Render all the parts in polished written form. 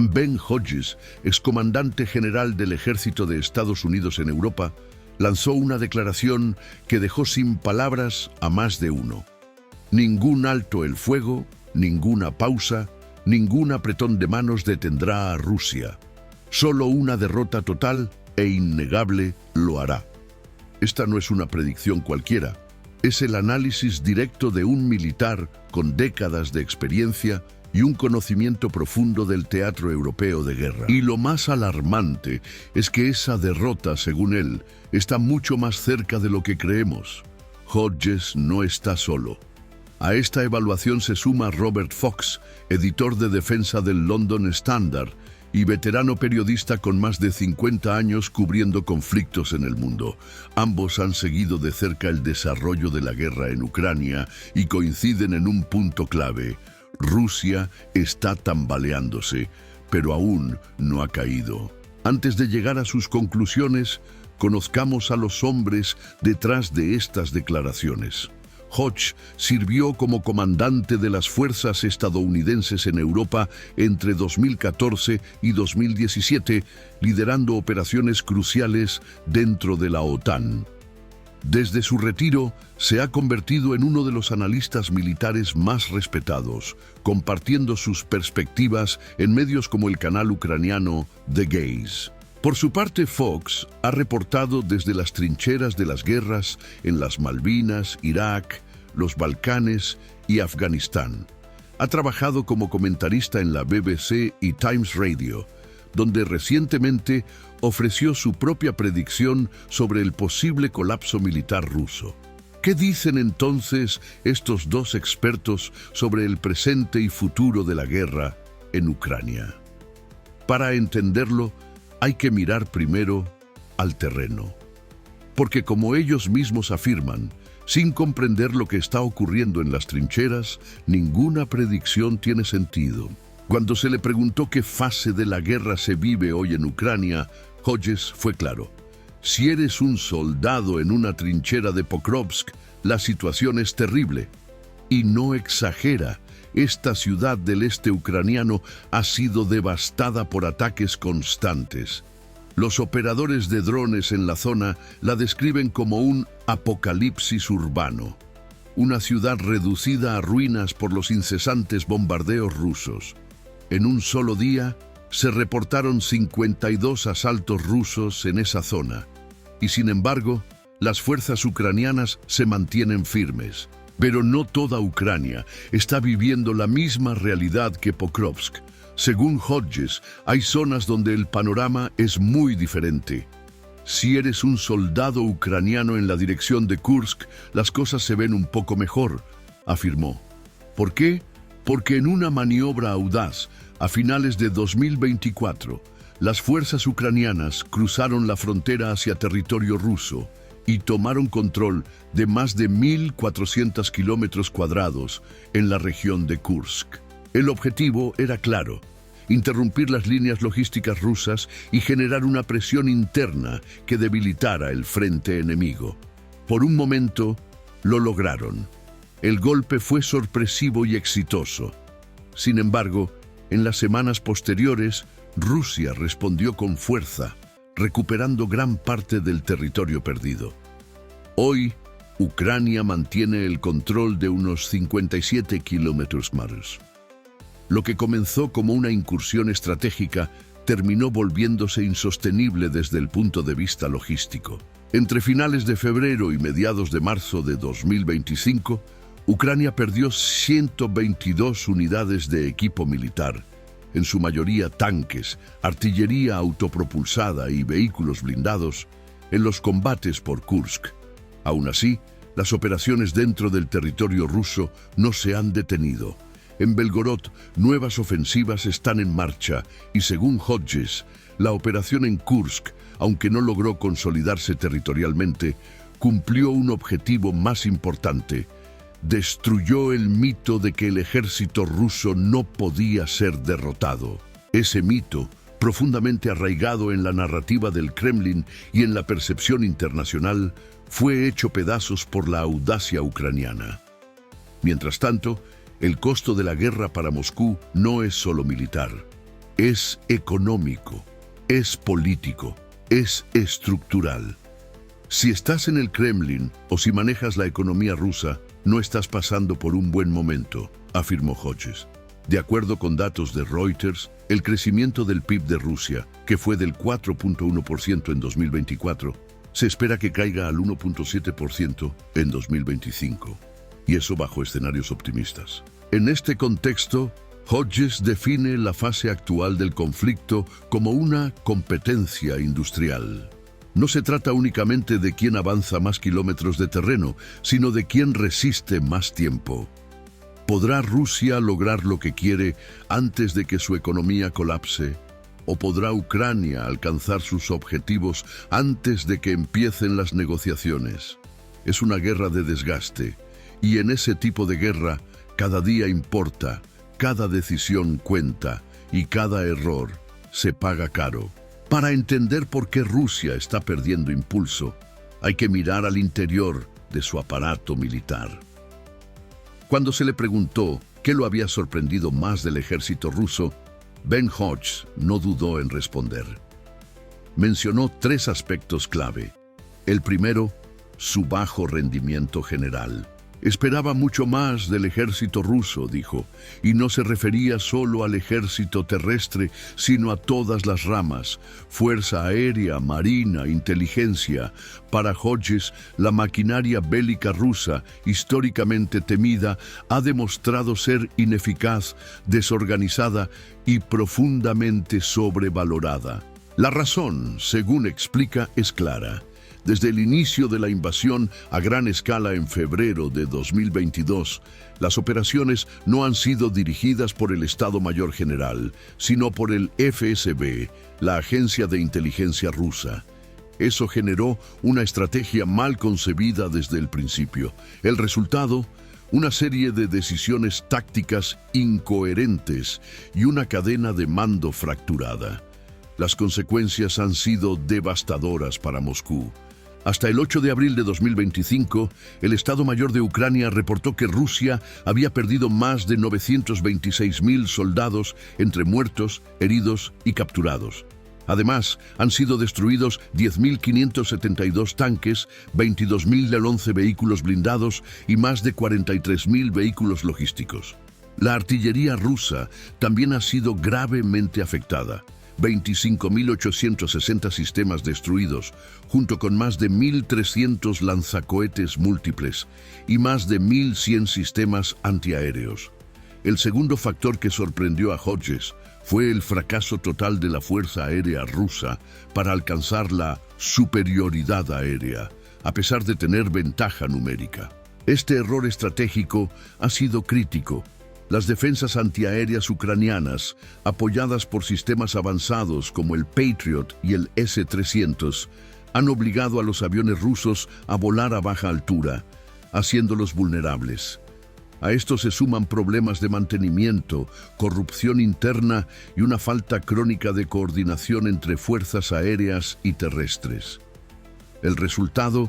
Ben Hodges, excomandante general del Ejército de Estados Unidos en Europa, lanzó una declaración que dejó sin palabras a más de uno. Ningún alto el fuego, ninguna pausa, ningún apretón de manos detendrá a Rusia. Solo una derrota total e innegable lo hará. Esta no es una predicción cualquiera, es el análisis directo de un militar con décadas de experiencia y un conocimiento profundo del teatro europeo de guerra. Y lo más alarmante es que esa derrota, según él, está mucho más cerca de lo que creemos. Hodges no está solo. A esta evaluación se suma Robert Fox, editor de defensa del London Standard y veterano periodista con más de 50 años cubriendo conflictos en el mundo. Ambos han seguido de cerca el desarrollo de la guerra en Ucrania y coinciden en un punto clave. Rusia está tambaleándose, pero aún no ha caído. Antes de llegar a sus conclusiones, conozcamos a los hombres detrás de estas declaraciones. Hodges sirvió como comandante de las fuerzas estadounidenses en Europa entre 2014 y 2017, liderando operaciones cruciales dentro de la OTAN. Desde su retiro, se ha convertido en uno de los analistas militares más respetados, compartiendo sus perspectivas en medios como el canal ucraniano The Gaze. Por su parte, Fox ha reportado desde las trincheras de las guerras en las Malvinas, Irak, los Balcanes y Afganistán. Ha trabajado como comentarista en la BBC y Times Radio, donde recientemente ofreció su propia predicción sobre el posible colapso militar ruso. ¿Qué dicen entonces estos dos expertos sobre el presente y futuro de la guerra en Ucrania? Para entenderlo, hay que mirar primero al terreno. Porque como ellos mismos afirman, sin comprender lo que está ocurriendo en las trincheras, ninguna predicción tiene sentido. Cuando se le preguntó qué fase de la guerra se vive hoy en Ucrania, Hodges fue claro. Si eres un soldado en una trinchera de Pokrovsk, la situación es terrible. Y no exagera, esta ciudad del este ucraniano ha sido devastada por ataques constantes. Los operadores de drones en la zona la describen como un apocalipsis urbano. Una ciudad reducida a ruinas por los incesantes bombardeos rusos. En un solo día, se reportaron 52 asaltos rusos en esa zona. Y sin embargo, las fuerzas ucranianas se mantienen firmes. Pero no toda Ucrania está viviendo la misma realidad que Pokrovsk. Según Hodges, hay zonas donde el panorama es muy diferente. Si eres un soldado ucraniano en la dirección de Kursk, las cosas se ven un poco mejor, afirmó. ¿Por qué? Porque en una maniobra audaz, a finales de 2024, las fuerzas ucranianas cruzaron la frontera hacia territorio ruso y tomaron control de más de 1.400 kilómetros cuadrados en la región de Kursk. El objetivo era claro: interrumpir las líneas logísticas rusas y generar una presión interna que debilitara el frente enemigo. Por un momento, lo lograron. El golpe fue sorpresivo y exitoso. Sin embargo, en las semanas posteriores, Rusia respondió con fuerza, recuperando gran parte del territorio perdido. Hoy, Ucrania mantiene el control de unos 57 kilómetros más. Lo que comenzó como una incursión estratégica terminó volviéndose insostenible desde el punto de vista logístico. Entre finales de febrero y mediados de marzo de 2025, Ucrania perdió 122 unidades de equipo militar, en su mayoría tanques, artillería autopropulsada y vehículos blindados, en los combates por Kursk. Aún así, las operaciones dentro del territorio ruso no se han detenido. En Belgorod, nuevas ofensivas están en marcha y, según Hodges, la operación en Kursk, aunque no logró consolidarse territorialmente, cumplió un objetivo más importante: destruyó el mito de que el ejército ruso no podía ser derrotado. Ese mito, profundamente arraigado en la narrativa del Kremlin y en la percepción internacional, fue hecho pedazos por la audacia ucraniana. Mientras tanto, el costo de la guerra para Moscú no es solo militar. es económico, es político, es estructural. Si estás en el Kremlin o si manejas la economía rusa, no estás pasando por un buen momento, afirmó Hodges. De acuerdo con datos de Reuters, el crecimiento del PIB de Rusia, que fue del 4.1% en 2024, se espera que caiga al 1.7% en 2025, y eso bajo escenarios optimistas. En este contexto, Hodges define la fase actual del conflicto como una competencia industrial. No se trata únicamente de quién avanza más kilómetros de terreno, sino de quién resiste más tiempo. ¿Podrá Rusia lograr lo que quiere antes de que su economía colapse? ¿O podrá Ucrania alcanzar sus objetivos antes de que empiecen las negociaciones? Es una guerra de desgaste, y en ese tipo de guerra, cada día importa, cada decisión cuenta, y cada error se paga caro. Para entender por qué Rusia está perdiendo impulso, hay que mirar al interior de su aparato militar. Cuando se le preguntó qué lo había sorprendido más del ejército ruso, Ben Hodges no dudó en responder. Mencionó 3 aspectos clave. El primero, su bajo rendimiento general. Esperaba mucho más del ejército ruso, dijo, y no se refería solo al ejército terrestre, sino a todas las ramas, fuerza aérea, marina, inteligencia. Para Hodges, la maquinaria bélica rusa, históricamente temida, ha demostrado ser ineficaz, desorganizada y profundamente sobrevalorada. La razón, según explica, es clara. Desde el inicio de la invasión a gran escala en febrero de 2022, las operaciones no han sido dirigidas por el Estado Mayor General, sino por el FSB, la agencia de inteligencia rusa. Eso generó una estrategia mal concebida desde el principio. El resultado, una serie de decisiones tácticas incoherentes y una cadena de mando fracturada. Las consecuencias han sido devastadoras para Moscú. Hasta el 8 de abril de 2025, el Estado Mayor de Ucrania reportó que Rusia había perdido más de 926.000 soldados entre muertos, heridos y capturados. Además, han sido destruidos 10.572 tanques, 22.011 vehículos blindados y más de 43.000 vehículos logísticos. La artillería rusa también ha sido gravemente afectada. 25.860 sistemas destruidos, junto con más de 1.300 lanzacohetes múltiples y más de 1.100 sistemas antiaéreos. El segundo factor que sorprendió a Hodges fue el fracaso total de la Fuerza Aérea Rusa para alcanzar la superioridad aérea, a pesar de tener ventaja numérica. Este error estratégico ha sido crítico. Las defensas antiaéreas ucranianas, apoyadas por sistemas avanzados como el Patriot y el S-300, han obligado a los aviones rusos a volar a baja altura, haciéndolos vulnerables. A esto se suman problemas de mantenimiento, corrupción interna y una falta crónica de coordinación entre fuerzas aéreas y terrestres. El resultado,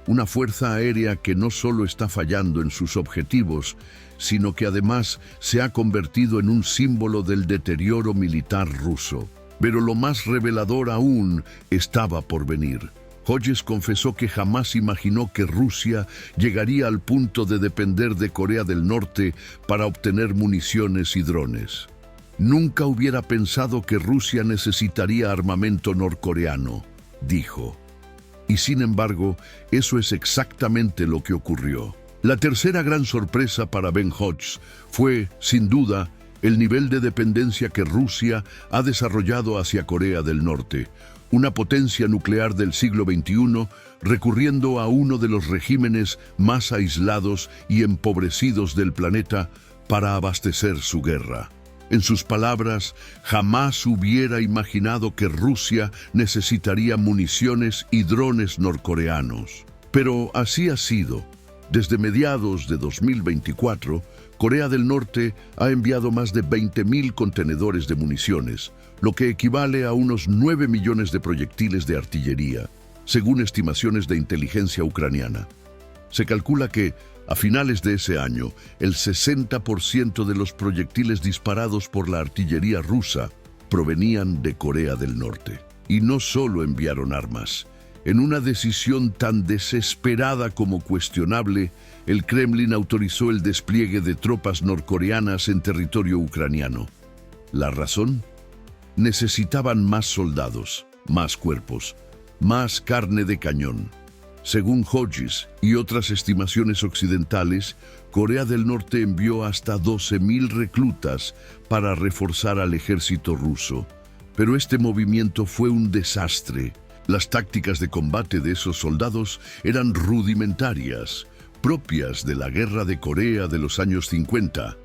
una fuerza aérea que no solo está fallando en sus objetivos, sino que además se ha convertido en un símbolo del deterioro militar ruso. Pero lo más revelador aún estaba por venir. Hodges confesó que jamás imaginó que Rusia llegaría al punto de depender de Corea del Norte para obtener municiones y drones. Nunca hubiera pensado que Rusia necesitaría armamento norcoreano, dijo. Y sin embargo, eso es exactamente lo que ocurrió. La tercera gran sorpresa para Ben Hodges fue, sin duda, el nivel de dependencia que Rusia ha desarrollado hacia Corea del Norte, una potencia nuclear del siglo XXI, recurriendo a uno de los regímenes más aislados y empobrecidos del planeta para abastecer su guerra. En sus palabras, jamás hubiera imaginado que Rusia necesitaría municiones y drones norcoreanos. Pero así ha sido. Desde mediados de 2024, Corea del Norte ha enviado más de 20.000 contenedores de municiones, lo que equivale a unos 9 millones de proyectiles de artillería, según estimaciones de inteligencia ucraniana. Se calcula que, a finales de ese año, el 60% de los proyectiles disparados por la artillería rusa provenían de Corea del Norte. Y no solo enviaron armas. En una decisión tan desesperada como cuestionable, el Kremlin autorizó el despliegue de tropas norcoreanas en territorio ucraniano. ¿La razón? Necesitaban más soldados, más cuerpos, más carne de cañón. Según Hodges y otras estimaciones occidentales, Corea del Norte envió hasta 12.000 reclutas para reforzar al ejército ruso. Pero este movimiento fue un desastre. Las tácticas de combate de esos soldados eran rudimentarias, propias de la Guerra de Corea de los años 50.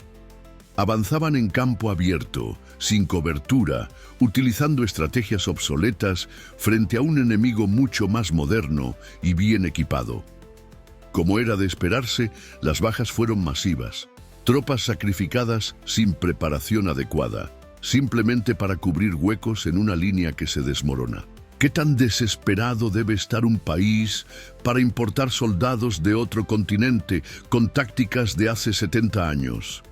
Avanzaban en campo abierto, sin cobertura, utilizando estrategias obsoletas frente a un enemigo mucho más moderno y bien equipado. Como era de esperarse, las bajas fueron masivas. Tropas sacrificadas sin preparación adecuada, simplemente para cubrir huecos en una línea que se desmorona. ¿Qué tan desesperado debe estar un país para importar soldados de otro continente con tácticas de hace 70 años?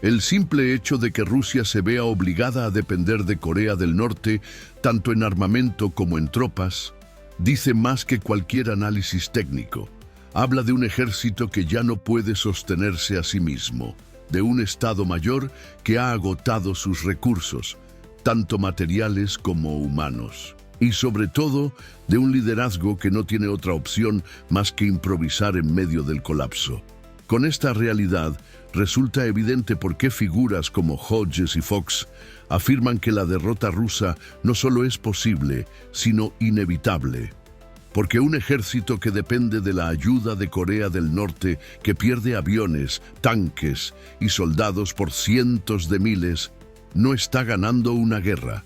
El simple hecho de que Rusia se vea obligada a depender de Corea del Norte, tanto en armamento como en tropas, dice más que cualquier análisis técnico. Habla de un ejército que ya no puede sostenerse a sí mismo, de un Estado Mayor que ha agotado sus recursos, tanto materiales como humanos. Y sobre todo, de un liderazgo que no tiene otra opción más que improvisar en medio del colapso. Con esta realidad, resulta evidente por qué figuras como Hodges y Fox afirman que la derrota rusa no solo es posible, sino inevitable. Porque un ejército que depende de la ayuda de Corea del Norte, que pierde aviones, tanques y soldados por cientos de miles, no está ganando una guerra,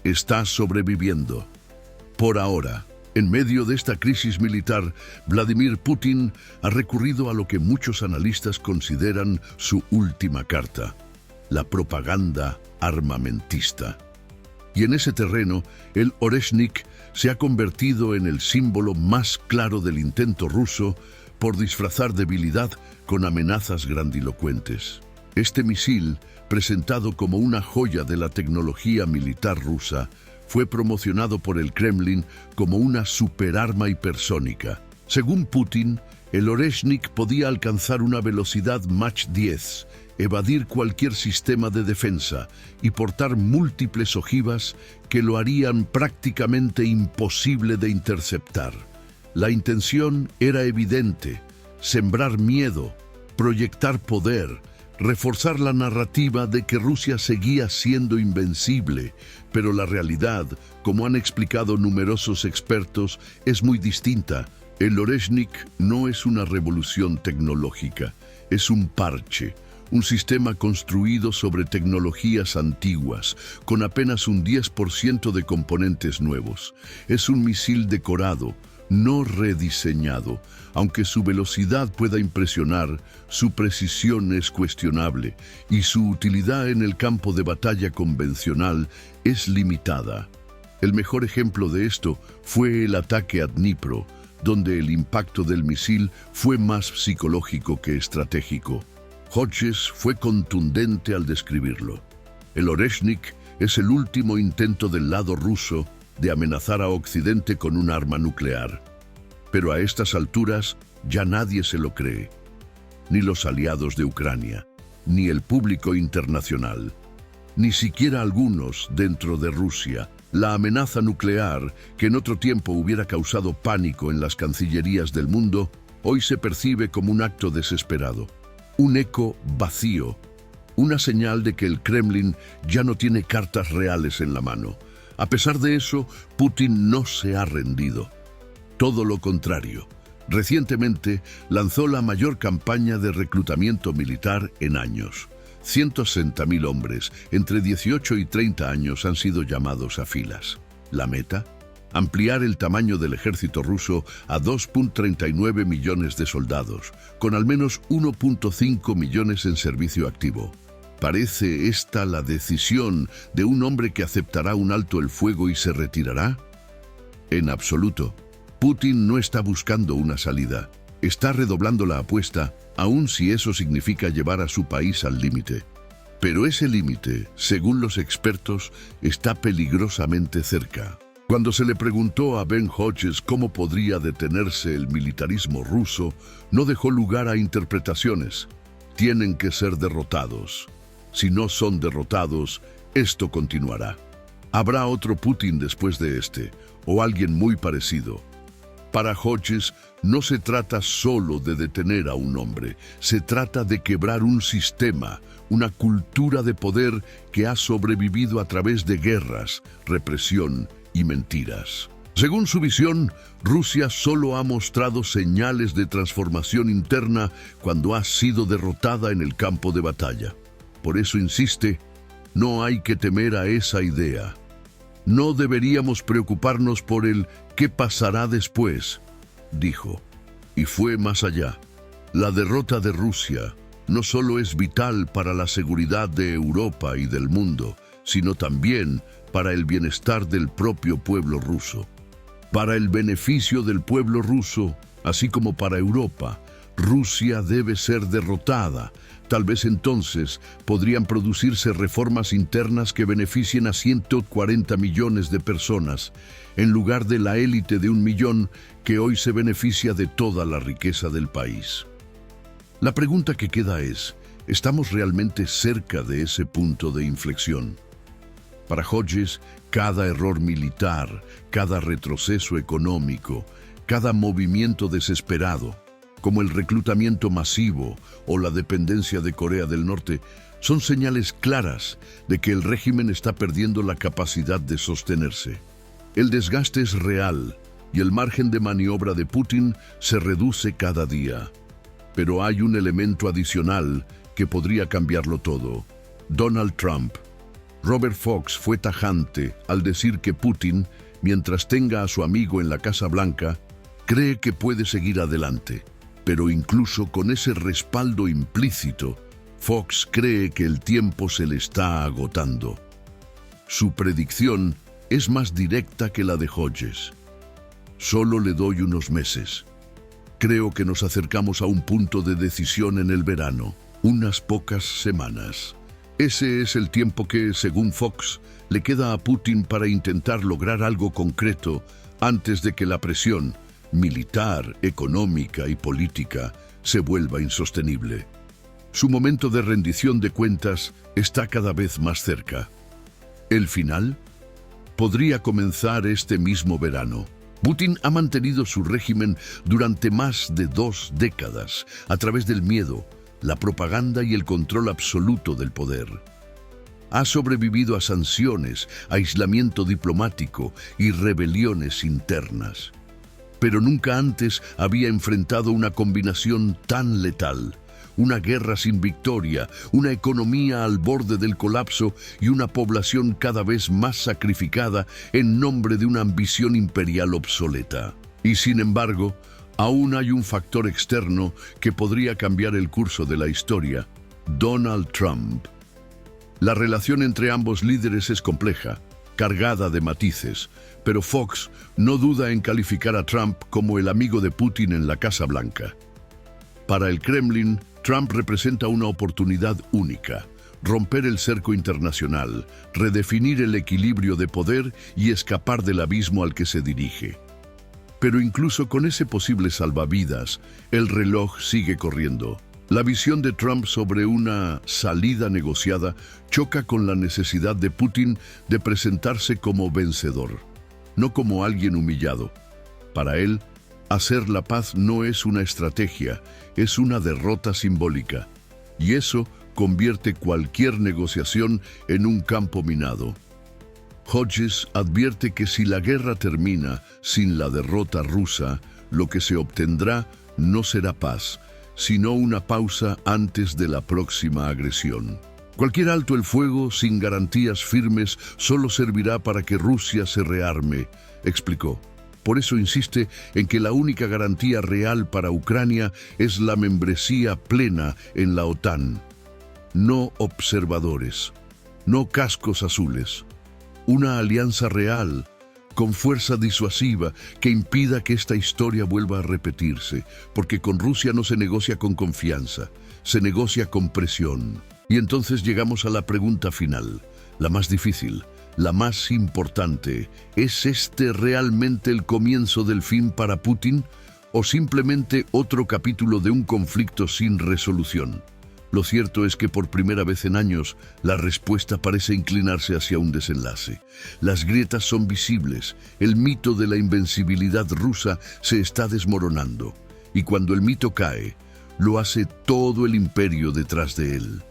está sobreviviendo. Por ahora, en medio de esta crisis militar, Vladimir Putin ha recurrido a lo que muchos analistas consideran su última carta, la propaganda armamentista. Y en ese terreno, el Oreshnik se ha convertido en el símbolo más claro del intento ruso por disfrazar debilidad con amenazas grandilocuentes. Este misil, presentado como una joya de la tecnología militar rusa, fue promocionado por el Kremlin como una superarma hipersónica. Según Putin, el Oreshnik podía alcanzar una velocidad Mach 10, evadir cualquier sistema de defensa y portar múltiples ojivas que lo harían prácticamente imposible de interceptar. La intención era evidente: sembrar miedo, proyectar poder, reforzar la narrativa de que Rusia seguía siendo invencible, pero la realidad, como han explicado numerosos expertos, es muy distinta. El Oreshnik no es una revolución tecnológica, es un parche, un sistema construido sobre tecnologías antiguas, con apenas un 10% de componentes nuevos. Es un misil decorado, no rediseñado. Aunque su velocidad pueda impresionar, su precisión es cuestionable y su utilidad en el campo de batalla convencional es limitada. El mejor ejemplo de esto fue el ataque a Dnipro, donde el impacto del misil fue más psicológico que estratégico. Hodges fue contundente al describirlo. El Oreshnik es el último intento del lado ruso de amenazar a Occidente con un arma nuclear. Pero a estas alturas ya nadie se lo cree, ni los aliados de Ucrania, ni el público internacional, ni siquiera algunos dentro de Rusia. La amenaza nuclear, que en otro tiempo hubiera causado pánico en las cancillerías del mundo, hoy se percibe como un acto desesperado, un eco vacío, una señal de que el Kremlin ya no tiene cartas reales en la mano. A pesar de eso, Putin no se ha rendido. Todo lo contrario. Recientemente lanzó la mayor campaña de reclutamiento militar en años. 160.000 hombres entre 18 y 30 años han sido llamados a filas. ¿La meta? Ampliar el tamaño del ejército ruso a 2,39 millones de soldados, con al menos 1,5 millones en servicio activo. ¿Parece esta la decisión de un hombre que aceptará un alto el fuego y se retirará? En absoluto. Putin no está buscando una salida. Está redoblando la apuesta, aun si eso significa llevar a su país al límite. Pero ese límite, según los expertos, está peligrosamente cerca. Cuando se le preguntó a Ben Hodges cómo podría detenerse el militarismo ruso, no dejó lugar a interpretaciones. Tienen que ser derrotados. Si no son derrotados, esto continuará. Habrá otro Putin después de este, o alguien muy parecido. Para Hodges, no se trata solo de detener a un hombre, se trata de quebrar un sistema, una cultura de poder que ha sobrevivido a través de guerras, represión y mentiras. Según su visión, Rusia solo ha mostrado señales de transformación interna cuando ha sido derrotada en el campo de batalla. Por eso insiste, no hay que temer a esa idea. No deberíamos preocuparnos por el ¿qué pasará después?, dijo. Y fue más allá. La derrota de Rusia no solo es vital para la seguridad de Europa y del mundo, sino también para el bienestar del propio pueblo ruso. Para el beneficio del pueblo ruso, así como para Europa, Rusia debe ser derrotada. Tal vez entonces podrían producirse reformas internas que beneficien a 140 millones de personas, en lugar de la élite de 1 millón que hoy se beneficia de toda la riqueza del país. La pregunta que queda es, ¿estamos realmente cerca de ese punto de inflexión? Para Hodges, cada error militar, cada retroceso económico, cada movimiento desesperado, como el reclutamiento masivo o la dependencia de Corea del Norte, son señales claras de que el régimen está perdiendo la capacidad de sostenerse. El desgaste es real y el margen de maniobra de Putin se reduce cada día. Pero hay un elemento adicional que podría cambiarlo todo: Donald Trump. Robert Fox fue tajante al decir que Putin, mientras tenga a su amigo en la Casa Blanca, cree que puede seguir adelante. Pero incluso con ese respaldo implícito, Fox cree que el tiempo se le está agotando. Su predicción es más directa que la de Hodges. Solo le doy unos meses. Creo que nos acercamos a un punto de decisión en el verano, unas pocas semanas. Ese es el tiempo que, según Fox, le queda a Putin para intentar lograr algo concreto antes de que la presión militar, económica y política se vuelva insostenible. Su momento de rendición de cuentas está cada vez más cerca. ¿El final? Podría comenzar este mismo verano. Putin ha mantenido su régimen durante más de 2 décadas a través del miedo, la propaganda y el control absoluto del poder. Ha sobrevivido a sanciones, aislamiento diplomático y rebeliones internas. Pero nunca antes había enfrentado una combinación tan letal. Una guerra sin victoria, una economía al borde del colapso y una población cada vez más sacrificada en nombre de una ambición imperial obsoleta. Y sin embargo, aún hay un factor externo que podría cambiar el curso de la historia: Donald Trump. La relación entre ambos líderes es compleja, cargada de matices, pero Fox no duda en calificar a Trump como el amigo de Putin en la Casa Blanca. Para el Kremlin, Trump representa una oportunidad única: romper el cerco internacional, redefinir el equilibrio de poder y escapar del abismo al que se dirige. Pero incluso con ese posible salvavidas, el reloj sigue corriendo. La visión de Trump sobre una salida negociada choca con la necesidad de Putin de presentarse como vencedor, no como alguien humillado. Para él, hacer la paz no es una estrategia, es una derrota simbólica. Y eso convierte cualquier negociación en un campo minado. Hodges advierte que si la guerra termina sin la derrota rusa, lo que se obtendrá no será paz, sino una pausa antes de la próxima agresión. Cualquier alto el fuego sin garantías firmes solo servirá para que Rusia se rearme, explicó. Por eso insiste en que la única garantía real para Ucrania es la membresía plena en la OTAN. No observadores, no cascos azules. Una alianza real, con fuerza disuasiva, que impida que esta historia vuelva a repetirse, porque con Rusia no se negocia con confianza, se negocia con presión. Y entonces llegamos a la pregunta final, la más difícil, la más importante. ¿Es este realmente el comienzo del fin para Putin o simplemente otro capítulo de un conflicto sin resolución? Lo cierto es que por primera vez en años, la respuesta parece inclinarse hacia un desenlace. Las grietas son visibles, el mito de la invencibilidad rusa se está desmoronando. Y cuando el mito cae, lo hace todo el imperio detrás de él.